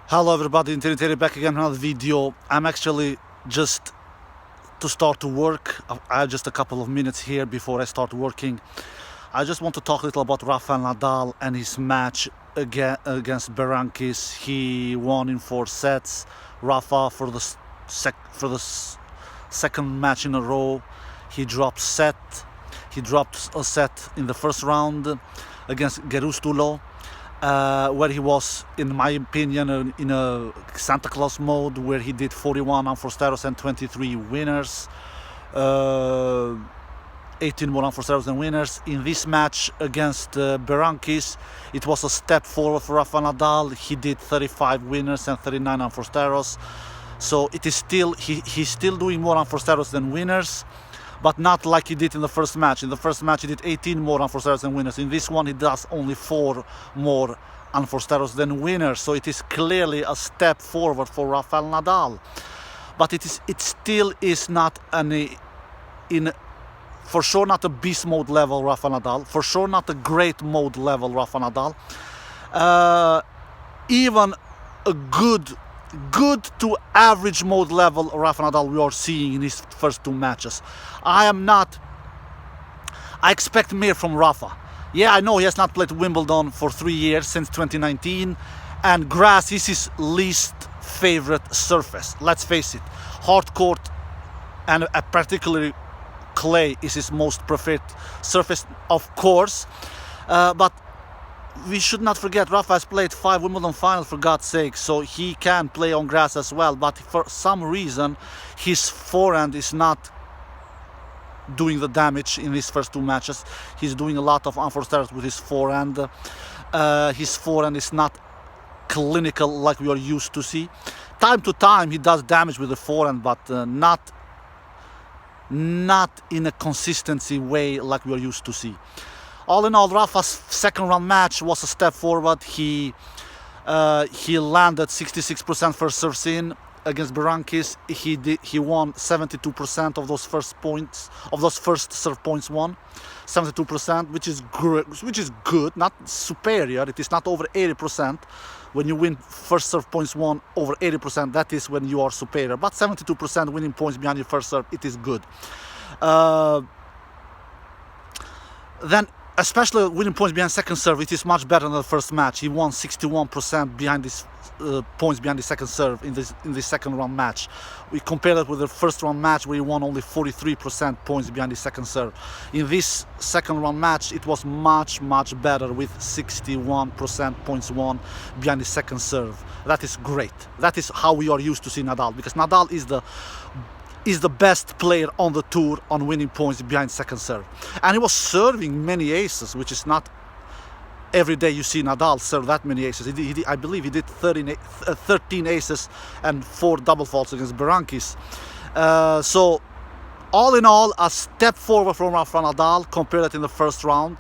Hello everybody, Terry back again with another video. I'm actually just to start to work. I have just a couple of minutes here before I start working. I just want to talk a little about Rafael Nadal and his match against Berankis. He won in 4 sets. Rafa for the second match in a row. He dropped a set in the first round against Gerustulo. Where he was, in my opinion, in a Santa Claus mode, where he did 41 unforced errors and 23 winners, 18 more unforced errors than winners. In this match against Berankis, it was a step forward for Rafa Nadal. He did 35 winners and 39 unforced errors. So it is still he's still doing more unforced errors than winners, but not like he did in the first match. In the first match he did 18 more unforced errors than winners. In this one he does only 4 more unforced errors than winners. So it is clearly a step forward for Rafael Nadal. But it still is not for sure not a beast mode level Rafael Nadal. For sure not a great mode level Rafael Nadal. Even a good to average mode level Rafael Nadal we are seeing in his first 2 matches. I expect more from Rafa. Yeah, I know he has not played Wimbledon for 3 years, since 2019, and grass is his least favorite surface. Let's face it, hard court and particularly clay is his most preferred surface, of course, but we should not forget Rafa has played 5 Wimbledon finals, for God's sake, so he can play on grass as well. But for some reason his forehand is not doing the damage in these first 2 matches. He's doing a lot of unforced errors with his forehand. His forehand is not clinical like we are used to see. Time to time he does damage with the forehand, but not in a consistency way like we are used to see. All in all, Rafa's second round match was a step forward. He landed 66% first serves in against Berankis. He won 72% of those first serve points won. 72%, which is good, not superior. It is not over 80%. When you win first serve points won over 80%, that is when you are superior. But 72% winning points behind your first serve, it is good. Then, especially winning points behind second serve, it is much better than the first match. He won 61% behind this points behind the second serve in this second round match. We compare that with the first round match where he won only 43% points behind the second serve. In this second round match it was much better with 61% points won behind the second serve. That is great. That is how we are used to see Nadal, because Nadal is the best player on the tour on winning points behind second serve. And he was serving many aces, which is not every day you see Nadal serve that many aces. I believe he did 13 aces and 4 double faults against Berankis. So all in all, a step forward from Rafael Nadal compared that in the first round,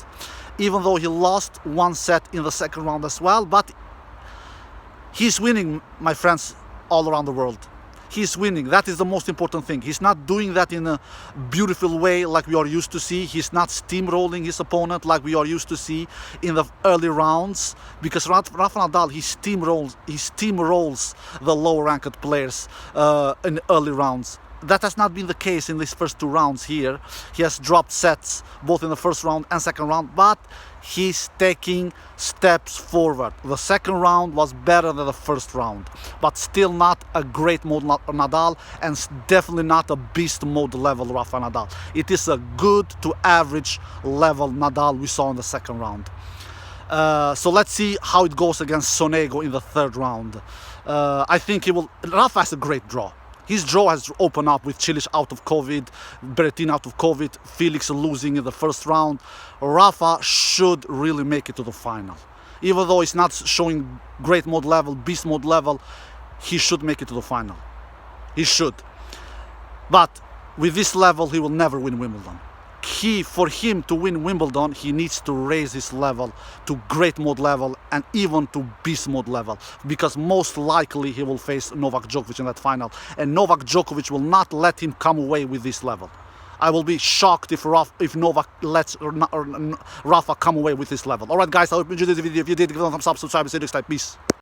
even though he lost 1 set in the second round as well. But he's winning, my friends, all around the world. He's winning. That is the most important thing. He's not doing that in a beautiful way like we are used to see. He's not steamrolling his opponent like we are used to see in the early rounds, because Rafael Nadal, he steamrolls the lower ranked players in the early rounds. That has not been the case in these first 2 rounds here. He has dropped sets both in the first round and second round, but he's taking steps forward. The second round was better than the first round, but still not a great mode Nadal, and definitely not a beast mode level Rafael Nadal. It is a good to average level Nadal we saw in the second round. So let's see how it goes against Sonego in the third round. I think Rafa has a great draw. His draw has opened up with Cilic out of COVID, Berrettini out of COVID, Felix losing in the first round. Rafa should really make it to the final. Even though he's not showing great mode level, beast mode level, he should make it to the final. He should. But with this level, he will never win Wimbledon. For him to win Wimbledon, he needs to raise his level to great mode level and even to beast mode level, because most likely he will face Novak Djokovic in that final, and Novak Djokovic will not let him come away with this level. I will be shocked if Novak lets Rafa come away with this level. Alright guys, I hope you enjoyed this video. If you did, give it a thumbs up, subscribe, and see you next time. Peace.